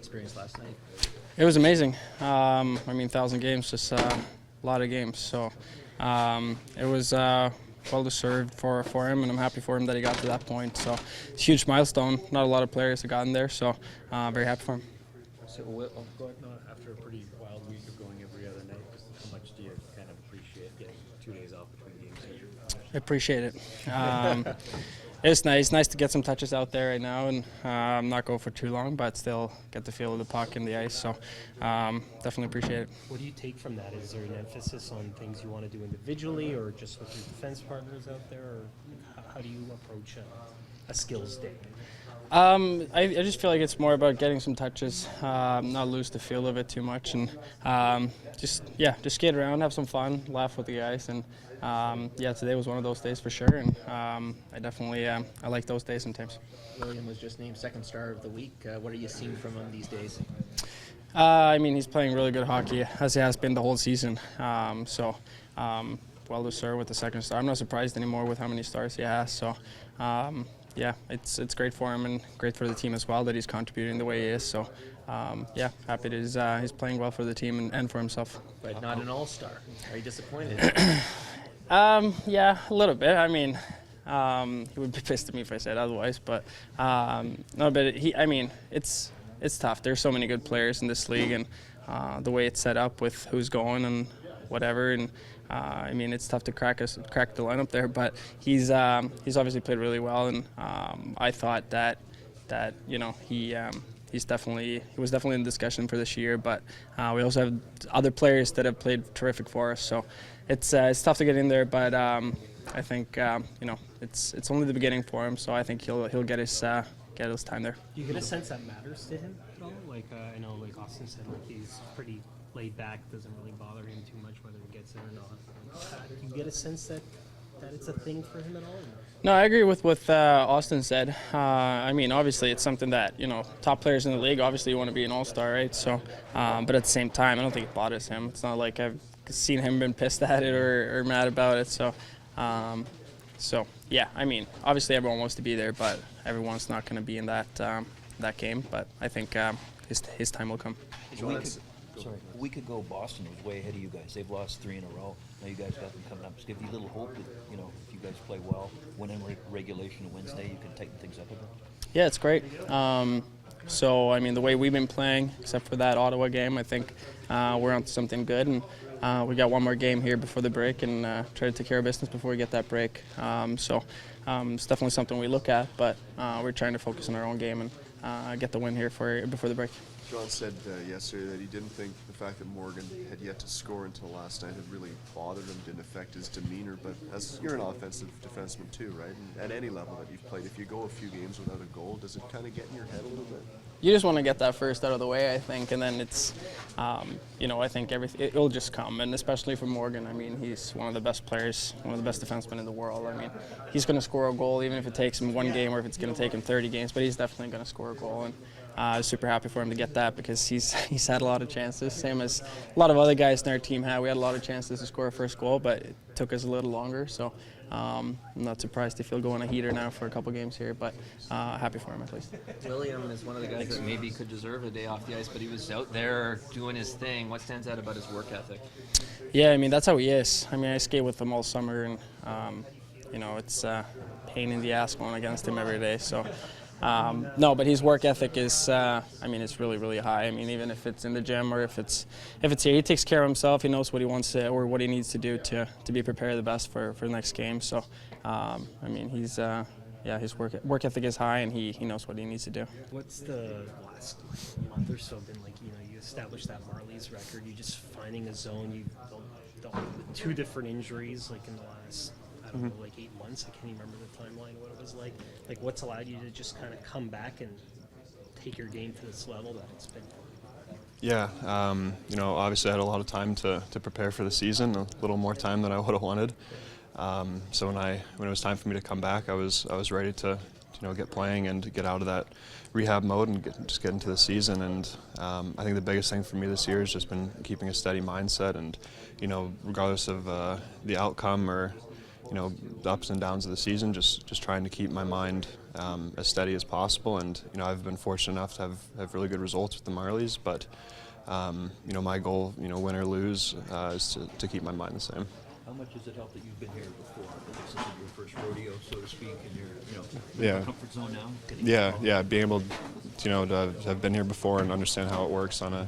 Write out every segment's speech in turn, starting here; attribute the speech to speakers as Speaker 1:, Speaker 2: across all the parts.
Speaker 1: experience last night?
Speaker 2: It was amazing. I mean, 1,000 games, just a lot of games. So it was well deserved for him, and I'm happy for him that he got to that point. So it's a huge milestone. Not a lot of players have gotten there, so very happy for him.
Speaker 1: So after a pretty wild week of going every other night, how much do you kind of appreciate getting 2 days off between games?
Speaker 2: I appreciate it. It's nice to get some touches out there right now and not go for too long, but still get the feel of the puck and the ice. So definitely appreciate it.
Speaker 3: What do you take from that? Is there an emphasis on things you want to do individually, or just with your defense partners out there, or how do you approach a skills day?
Speaker 2: I just feel like it's more about getting some touches, not lose the feel of it too much, and just skate around, have some fun, laugh with the guys, and today was one of those days for sure, and I definitely I like those days sometimes.
Speaker 1: William was just named second star of the week. What are you seeing from him these days?
Speaker 2: I mean, he's playing really good hockey, as he has been the whole season. Well deserved with the second star. I'm not surprised anymore with how many stars he has. So. Yeah, it's great for him and great for the team as well that he's contributing the way he is. So, happy that he's playing well for the team and for himself.
Speaker 1: But not an all-star. Are you disappointed?
Speaker 2: Yeah, a little bit. I mean, he would be pissed at me if I said otherwise. But no, but it's tough. There's so many good players in this league, and the way it's set up with who's going and whatever, and I mean, it's tough to crack the lineup there, but he's obviously played really well, and I thought that he was definitely in discussion for this year, but we also have other players that have played terrific for us, so it's tough to get in there, but I think it's only the beginning for him, so I think he'll get his time there.
Speaker 3: Do you get a sense that matters to him at all? Like I know, like Austin said, like he's pretty laid back, doesn't really bother him too much whether he gets it or not. Do you get a sense that it's a thing for him at all?
Speaker 2: No, I agree with what Austin said. I mean, obviously it's something that, top players in the league, obviously want to be an all-star, right? So, but at the same time, I don't think it bothers him. It's not like I've seen him been pissed at it or mad about it. So, yeah, I mean, obviously everyone wants to be there, but everyone's not going to be in that game. But I think his time will come.
Speaker 4: A week ago, Boston was way ahead of you guys. They've lost 3 in a row. Now you guys got them coming up. Just give you a little hope that, if you guys play well, win in regulation on Wednesday, you can tighten things up a bit.
Speaker 2: Yeah, it's great. So, I mean, the way we've been playing, except for that Ottawa game, I think we're on to something good. And we got one more game here before the break and try to take care of business before we get that break. It's definitely something we look at, but we're trying to focus on our own game and get the win here before the break.
Speaker 5: John said yesterday that he didn't think the fact that Morgan had yet to score until last night had really bothered him, didn't affect his demeanor. But as you're an offensive defenseman too, right? And at any level that you've played, if you go a few games without a goal, does it kind of get in your head a little bit?
Speaker 2: You just want to get that first out of the way, I think, and then it's, I think it'll just come, and especially for Morgan. I mean, he's one of the best players, one of the best defensemen in the world. I mean, he's going to score a goal, even if it takes him one game or if it's going to take him 30 games, but he's definitely going to score a goal, and I was super happy for him to get that because he's had a lot of chances, same as a lot of other guys in our team had. We had a lot of chances to score a first goal, but it took us a little longer, so I'm not surprised if he'll go on a heater now for a couple games here, but happy for him at least.
Speaker 6: William is one of the guys that maybe could deserve a day off the ice, but he was out there doing his thing. What stands out about his work ethic?
Speaker 2: Yeah, I mean, that's how he is. I mean, I skate with him all summer, and, it's a pain in the ass going against him every day, so. No, but his work ethic is, it's really, really high. I mean, even if it's in the gym or if it's here, he takes care of himself. He knows what he wants to, or what he needs to do to be prepared the best for the next game. So, his work ethic is high, and he knows what he needs to do.
Speaker 3: What's the last month or so been like? You established that Marlies record. You just finding a zone. You dealt with 2 different injuries, like in the last. I don't know, like 8 months. I can't even remember the timeline, what it was like. Like, what's allowed you to just kind of come back and take your game to this level that it's been?
Speaker 7: Yeah, obviously I had a lot of time to prepare for the season, a little more time than I would have wanted. So when it was time for me to come back, I was ready to get playing and to get out of that rehab mode and just get into the season. And I think the biggest thing for me this year has just been keeping a steady mindset, and regardless of the outcome or the ups and downs of the season, just trying to keep my mind as steady as possible. And I've been fortunate enough to have really good results with the Marlies, but my goal, win or lose, is to keep my mind the same.
Speaker 4: How much does it help that you've been here before? That this isn't your first rodeo, so to speak, and you're in
Speaker 7: Yeah.
Speaker 4: your comfort zone now?
Speaker 7: Yeah, being able to have been here before and understand how it works on a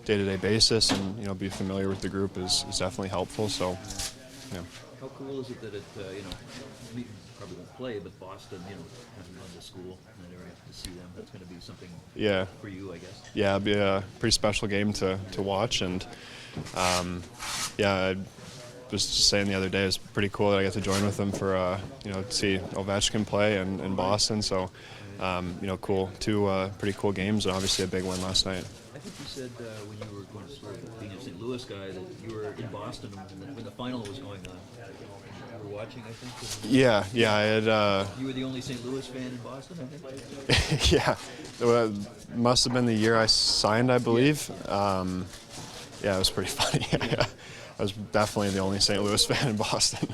Speaker 7: day-to-day basis, and be familiar with the group is definitely helpful. So, yeah.
Speaker 4: How cool is it that we probably won't play, but Boston, having gone to school in that area, to see them, that's going to be something for you, I guess.
Speaker 7: Yeah, it'll be a pretty special game to watch, and I was just saying the other day, it's pretty cool that I get to join with them for to see Ovechkin play in Boston. So, cool. Two pretty cool games, and obviously a big win last night.
Speaker 4: I think you said when you were going to school, being a St. Louis guy, that you were in Boston when the final was going on. You were watching, I think.
Speaker 7: Yeah, I had.
Speaker 4: You were the only St. Louis fan in Boston, I think.
Speaker 7: Yeah, it must have been the year I signed, I believe. It was pretty funny. I was definitely the only St. Louis fan in Boston.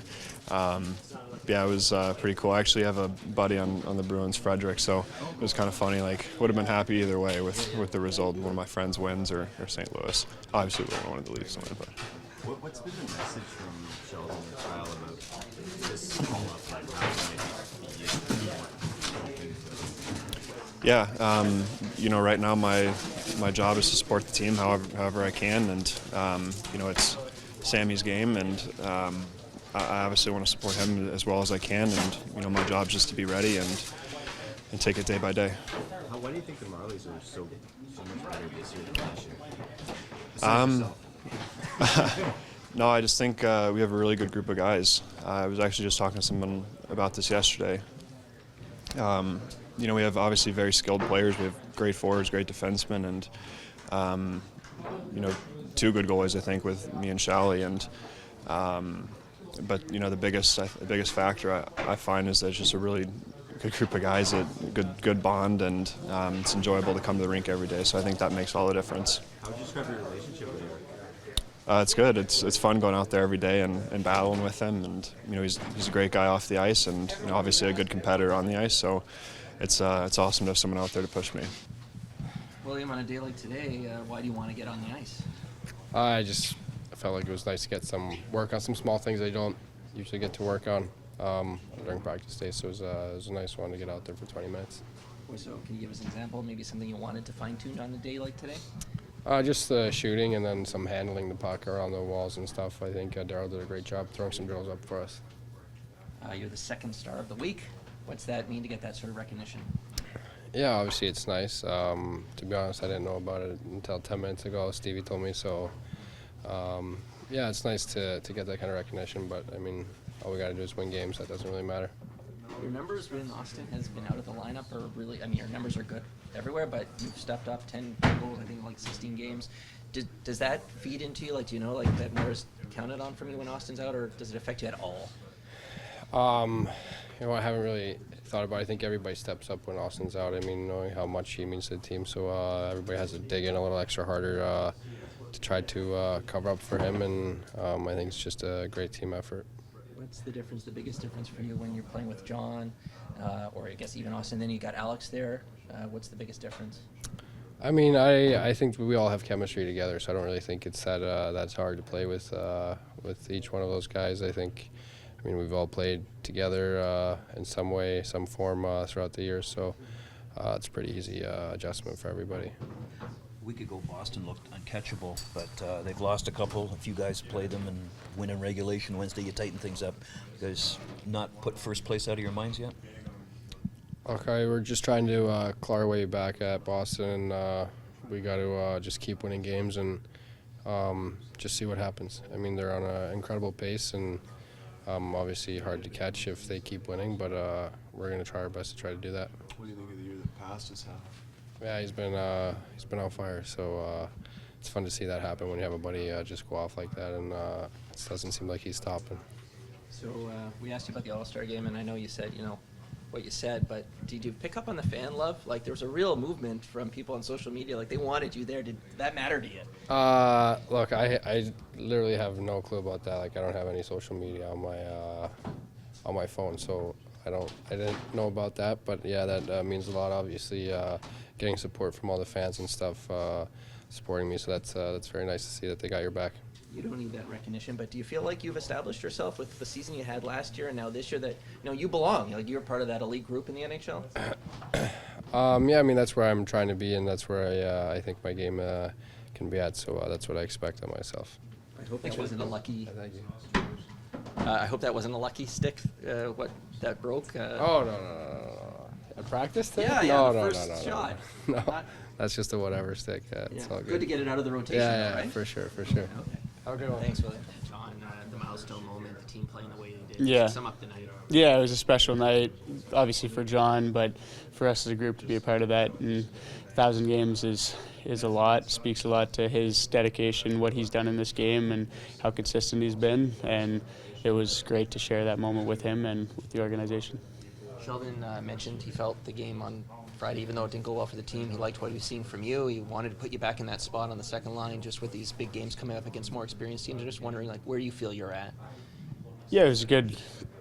Speaker 7: It was pretty cool. I actually have a buddy on the Bruins, Frederick, so it was kind of funny. Like, would have been happy either way with the result. One of my friends wins or St. Louis. Obviously, we wanted the Leafs to win, but.
Speaker 8: What's been the message from Sheldon or Kyle about this call-up, like how
Speaker 7: Yeah, right now my job is to support the team however I can, and it's Sammy's game, and I obviously want to support him as well as I can, and my job is just to be ready and take it day by day.
Speaker 8: Why do you think the Marlies are so much better this year than last year?
Speaker 7: No, I just think we have a really good group of guys. I was actually just talking to someone about this yesterday. We have obviously very skilled players. We have great forwards, great defensemen, and two good goalies, I think, with me and Shally. And but the biggest factor I find is that it's just a really good group of guys, that good bond, and it's enjoyable to come to the rink every day. So I think that makes all the difference.
Speaker 8: How would you describe your relationship with him?
Speaker 7: It's good. It's fun going out there every day and battling with him. And he's a great guy off the ice, and obviously a good competitor on the ice. So it's awesome to have someone out there to push me.
Speaker 6: William, on a day like today, why do you want to get on the ice?
Speaker 9: I felt like it was nice to get some work on some small things I don't usually get to work on during practice days. So it was a nice one to get out there for 20 minutes.
Speaker 6: So can you give us an example, maybe something you wanted to fine-tune on a day like today?
Speaker 9: Just the shooting and then some handling the puck around the walls and stuff. I think Darryl did a great job throwing some drills up for us.
Speaker 6: You're the second star of the week. What's that mean to get that sort of recognition?
Speaker 9: Yeah, obviously it's nice. To be honest, I didn't know about it until 10 minutes ago. Stevie told me, so yeah, it's nice to get that kind of recognition, but I mean, all we got to do is win games. That doesn't really matter.
Speaker 6: Your numbers when Austin has been out of the lineup are really, your numbers are good everywhere, but you've stepped up 10 goals, I think, like 16 games. Does that feed into you? Like, do you know, like, that more is counted on from you when Austin's out, or does it affect you at all?
Speaker 9: I haven't really thought about it. I think everybody steps up when Austin's out. I mean, knowing how much he means to the team, so everybody has to dig in a little extra harder to try to cover up for him, and I think it's just a great team effort.
Speaker 6: What's the difference, the biggest difference for you when you're playing with John, or I guess even Austin, then you got Alex there? What's the biggest difference?
Speaker 9: I mean, I think we all have chemistry together, so I don't really think it's that's hard to play with each one of those guys. I mean, we've all played together in some way, some form throughout the years, so it's a pretty easy adjustment for everybody.
Speaker 4: A week ago, Boston looked uncatchable, but they've lost a couple. A few guys played them and win in regulation. Wednesday, you tighten things up. You guys not put first place out of your minds yet?
Speaker 9: Okay, we're just trying to claw our way back at Boston. We got to just keep winning games and just see what happens. I mean, they're on an incredible pace, and obviously hard to catch if they keep winning, but we're going to try our best to try to do that.
Speaker 5: What do you think of the year that passed us half?
Speaker 9: Yeah, he's been on fire, so it's fun to see that happen when you have a buddy just go off like that, and it doesn't seem like he's stopping.
Speaker 6: So we asked you about the All-Star game, and I know you said, what you said, but did you pick up on the fan love? Like, there was a real movement from people on social media, like they wanted you there. Did that matter to you?
Speaker 9: Look, I literally have no clue about that. Like, I don't have any social media on on my phone. So I didn't know about that, but yeah, that means a lot. Obviously, getting support from all the fans and stuff supporting me. So that's very nice to see that they got your back.
Speaker 6: You don't need that recognition, but do you feel like you've established yourself with the season you had last year and now this year that you belong? Like you're part of that elite group in the NHL?
Speaker 9: Yeah, I mean that's where I'm trying to be, and that's where I think my game can be at. So that's what I expect of myself.
Speaker 6: I hope that wasn't a lucky.
Speaker 9: Thank you.
Speaker 6: I hope that wasn't a lucky stick. What that broke?
Speaker 9: Oh no. A practice thing?
Speaker 6: Yeah,
Speaker 9: no,
Speaker 6: the
Speaker 9: no,
Speaker 6: first
Speaker 9: no, no,
Speaker 6: shot.
Speaker 9: no. No, that's just a whatever stick. It's all
Speaker 6: Good
Speaker 9: good.
Speaker 6: to get it out of the rotation,
Speaker 9: Yeah,
Speaker 6: though, right?
Speaker 9: for sure.
Speaker 6: Okay.
Speaker 9: Have a good one.
Speaker 6: Thanks, William. John, the milestone moment, the team playing the way they did.
Speaker 2: Yeah.
Speaker 6: Sum up the night.
Speaker 2: Yeah, it was a special night, obviously for John, but for us as a group to be a part of that. And 1,000 games is a lot, speaks a lot to his dedication, what he's done in this game, and how consistent he's been. And it was great to share that moment with him and with the organization.
Speaker 6: Sheldon mentioned he felt the game on Friday, even though it didn't go well for the team, he liked what he was seeing from you. He wanted to put you back in that spot on the second line, just with these big games coming up against more experienced teams. I'm just wondering, where you feel you're at.
Speaker 2: Yeah, it was a good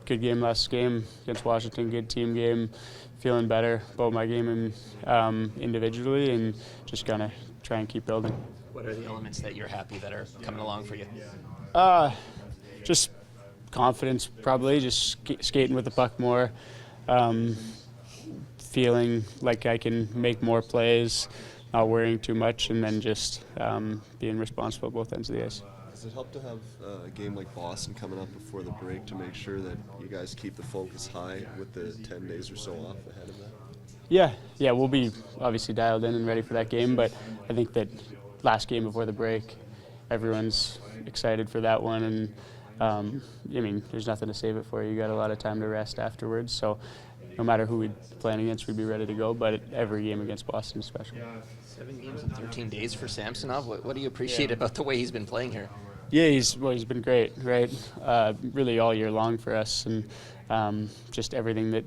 Speaker 2: game last game against Washington. Good team game. Feeling better about my game and individually, and just gonna try and keep building.
Speaker 6: What are the elements that you're happy that are coming along for you?
Speaker 2: Just confidence, probably. Just skating with the puck more. Feeling like I can make more plays, not worrying too much, and then just being responsible at both ends of the ice.
Speaker 5: Does it help to have a game like Boston coming up before the break to make sure that you guys keep the focus high with the 10 days or so off ahead of that?
Speaker 2: Yeah, we'll be obviously dialed in and ready for that game, but I think that last game before the break, everyone's excited for that one, and I mean, there's nothing to save it for. You got a lot of time to rest afterwards, so no matter who we're playing against, we'd be ready to go, but every game against Boston is special.
Speaker 6: 7 games in 13 days for Samsonov. What do you appreciate about the way he's been playing here?
Speaker 2: Yeah, he's been great, right? Really all year long for us, and just everything that,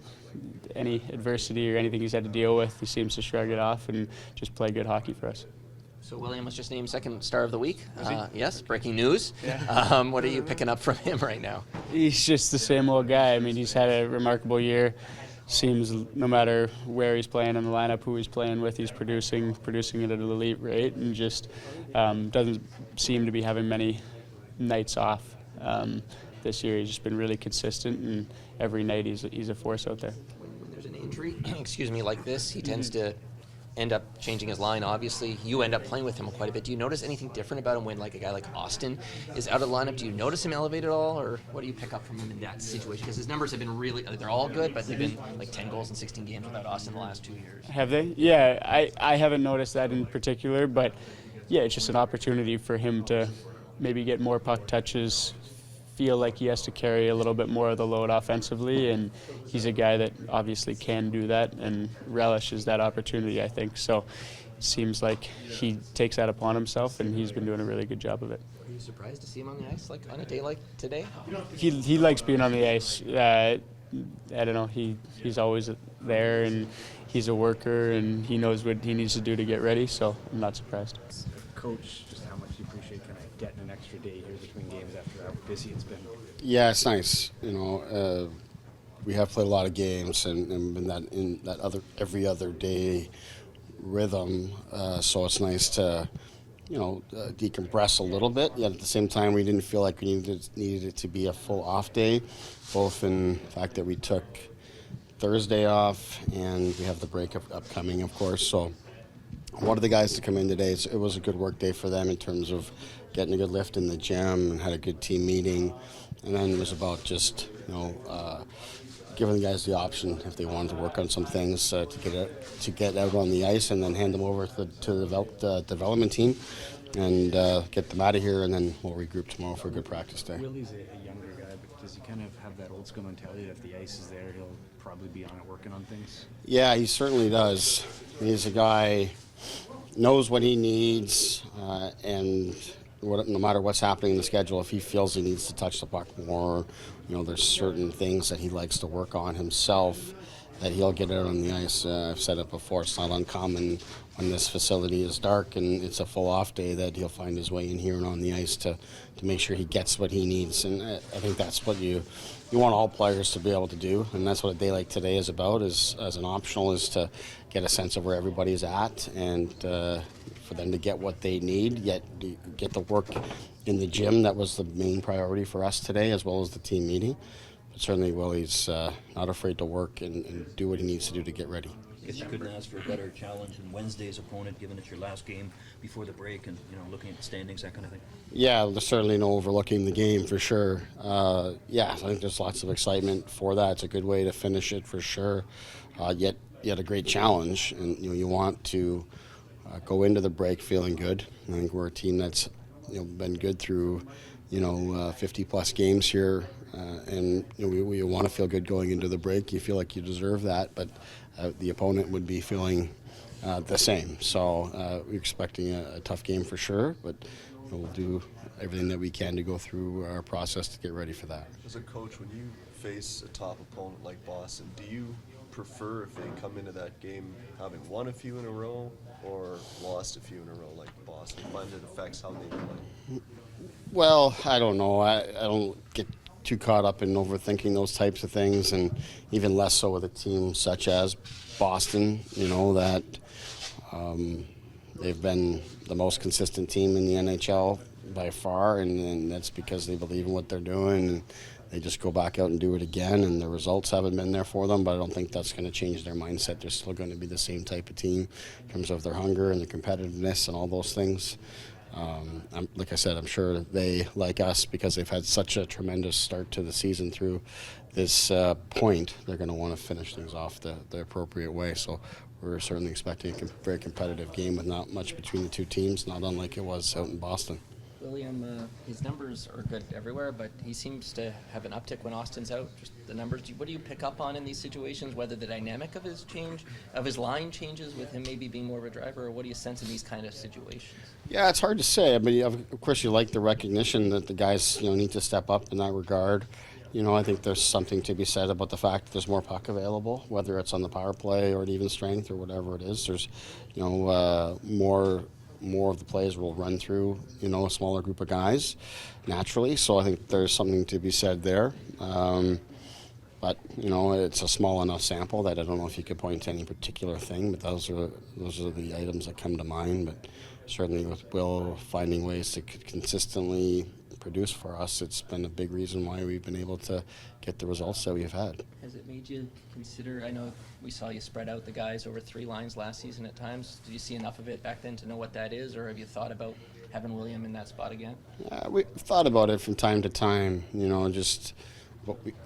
Speaker 2: any adversity or anything he's had to deal with, he seems to shrug it off and just play good hockey for us.
Speaker 6: So William was just named second star of the week. Yes, breaking news. Yeah. What are you picking up from him right now?
Speaker 2: He's just the same old guy. I mean, he's had a remarkable year. Seems no matter where he's playing in the lineup, who he's playing with, he's producing it at an elite rate, and just doesn't seem to be having many nights off this year. He's just been really consistent, and every night he's a force out there.
Speaker 6: When there's an injury, like this, he tends to end up changing his line. Obviously, you end up playing with him quite a bit. Do you notice anything different about him when, a guy like Austin is out of the lineup? Do you notice him elevate at all, or what do you pick up from him in that situation? Because his numbers have been they're all good, but they've been 10 goals in 16 games without Austin the last 2 years.
Speaker 2: Have they? Yeah, I haven't noticed that in particular, but yeah, it's just an opportunity for him to maybe get more puck touches, feel like he has to carry a little bit more of the load offensively, and he's a guy that obviously can do that and relishes that opportunity, I think. So it seems like he takes that upon himself, and he's been doing a really good job of it.
Speaker 6: Are you surprised to see him on the ice on a day like today?
Speaker 2: He likes being on the ice. I don't know, he's always there, and he's a worker, and he knows what he needs to do to get ready, so I'm not surprised.
Speaker 1: Coach, just how much do you appreciate kind of getting an extra day here between games after how busy it's been?
Speaker 10: Yeah, it's nice. We have played a lot of games and been in that other every other day rhythm. So it's nice to, decompress a little bit. Yet at the same time, we didn't feel like we needed it to be a full off day, both in the fact that we took Thursday off and we have the break upcoming, of course. So I wanted the guys to come in today. It was a good work day for them in terms of getting a good lift in the gym and had a good team meeting. And then it was about just, giving the guys the option if they wanted to work on some things to get out on the ice and then hand them over to the development team and get them out of here, and then we'll regroup tomorrow for a good practice day.
Speaker 1: Willie's a younger guy, but does he kind of have that old school mentality that if the ice is there, he'll probably be on it working on things?
Speaker 10: Yeah, he certainly does. He's a guy, knows what he needs, and no matter what's happening in the schedule, if he feels he needs to touch the puck more, there's certain things that he likes to work on himself, that he'll get out on the ice. I've said it before, it's not uncommon when this facility is dark and it's a full off day that he'll find his way in here and on the ice to make sure he gets what he needs. And I think that's what you want all players to be able to do, and that's what a day like today is about, is as an optional, is to get a sense of where everybody's at and for them to get what they need, yet get the work in the gym. That was the main priority for us today, as well as the team meeting. But certainly Willie's not afraid to work and do what he needs to do to get ready.
Speaker 4: I guess you couldn't ask for a better challenge than Wednesday's opponent, given it's your last game before the break and, looking at the standings, that kind of thing. Yeah,
Speaker 10: there's certainly no overlooking the game for sure. I think there's lots of excitement for that. It's a good way to finish it for sure. Yet a great challenge, and you want to go into the break feeling good. I think we're a team that's been good through 50 plus games here, and we want to feel good going into the break. You feel like you deserve that, but the opponent would be feeling the same. So we're expecting a tough game for sure, but we'll do everything that we can to go through our process to get ready for that.
Speaker 5: As a coach, when you face a top opponent like Boston, do you prefer if they come into that game having won a few in a row or lost a few in a row like Boston? You find it affects how they play?
Speaker 10: Well, I don't know. I don't get too caught up in overthinking those types of things, and even less so with a team such as Boston, that they've been the most consistent team in the NHL by far, and that's because they believe in what they're doing, and they just go back out and do it again, and the results haven't been there for them, but I don't think that's going to change their mindset. They're still going to be the same type of team in terms of their hunger and the competitiveness and all those things. Like I said, I'm sure they, like us, because they've had such a tremendous start to the season through this point, they're going to want to finish things off the appropriate way. So we're certainly expecting a very competitive game with not much between the two teams, not unlike it was out in Boston.
Speaker 6: William, his numbers are good everywhere, but he seems to have an uptick when Austin's out. Just the numbers. What do you pick up on in these situations? Whether the dynamic of his line changes with him maybe being more of a driver, or what do you sense in these kind of situations?
Speaker 10: Yeah, it's hard to say. I mean, of course, you like the recognition that the guys need to step up in that regard. I think there's something to be said about the fact that there's more puck available, whether it's on the power play or at even strength or whatever it is. There's, more of the plays will run through, a smaller group of guys naturally. So I think there's something to be said there. But, it's a small enough sample that I don't know if you could point to any particular thing, but those are the items that come to mind. But certainly with Will finding ways to consistently produce for us, it's been a big reason why we've been able to get the results that we've had.
Speaker 6: Has it made you consider, I know we saw you spread out the guys over 3 lines last season at times. Did you see enough of it back then to know what that is, or have you thought about having William in that spot again?
Speaker 10: We've thought about it from time to time, just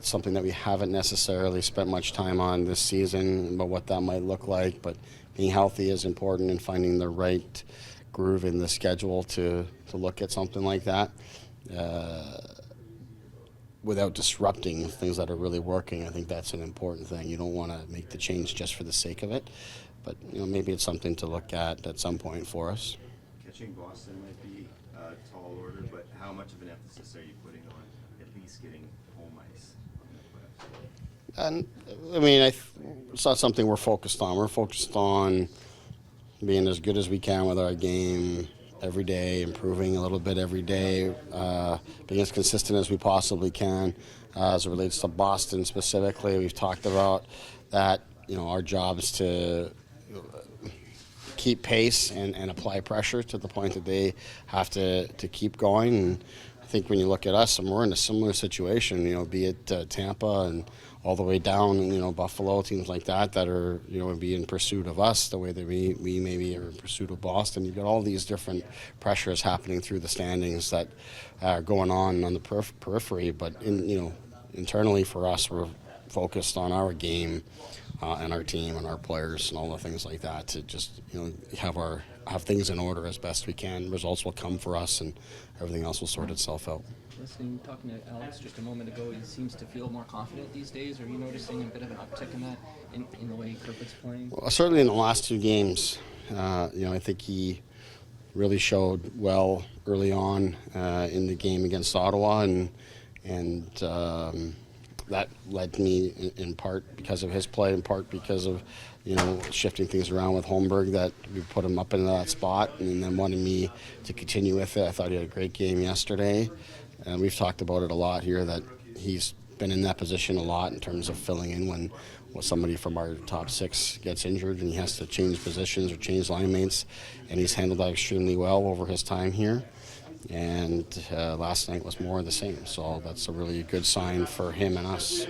Speaker 10: something that we haven't necessarily spent much time on this season, about what that might look like. But being healthy is important, and finding the right groove in the schedule to look at something like that. Without disrupting things that are really working. I think that's an important thing. You don't want to make the change just for the sake of it, but maybe it's something to look at some point for us.
Speaker 8: Catching Boston might be a tall order, but how much of an emphasis are you putting on at least getting home ice on the playoffs?
Speaker 10: And it's not something we're focused on. We're focused on being as good as we can with our game every day, improving a little bit every day, being as consistent as we possibly can. As it relates to Boston specifically, we've talked about that. Our job is to keep pace and apply pressure to the point that they have to keep going. And I think when you look at us, and we're in a similar situation, be it Tampa and all the way down, Buffalo, teams like that are, be in pursuit of us the way that we maybe are in pursuit of Boston. You've got all these different pressures happening through the standings that are going on the periphery, but internally for us, we're focused on our game and our team and our players and all the things like that to just, have things in order as best we can. Results will come for us, and everything else will sort itself out.
Speaker 6: Talking to Alex just a moment ago, he seems to feel more confident these days. Are you noticing a bit of an uptick in that, in the way Kerfoot's playing?
Speaker 10: Well, certainly in the last 2 games, I think he really showed well early on in the game against Ottawa, and that led me in part because of his play, in part because of, shifting things around with Holmberg, that we put him up into that spot, and then wanted me to continue with it. I thought he had a great game yesterday, and we've talked about it a lot here, that he's been in that position a lot in terms of filling in when somebody from our top 6 gets injured and he has to change positions or change line mates, and he's handled that extremely well over his time here. And last night was more of the same, so that's a really good sign for him and us.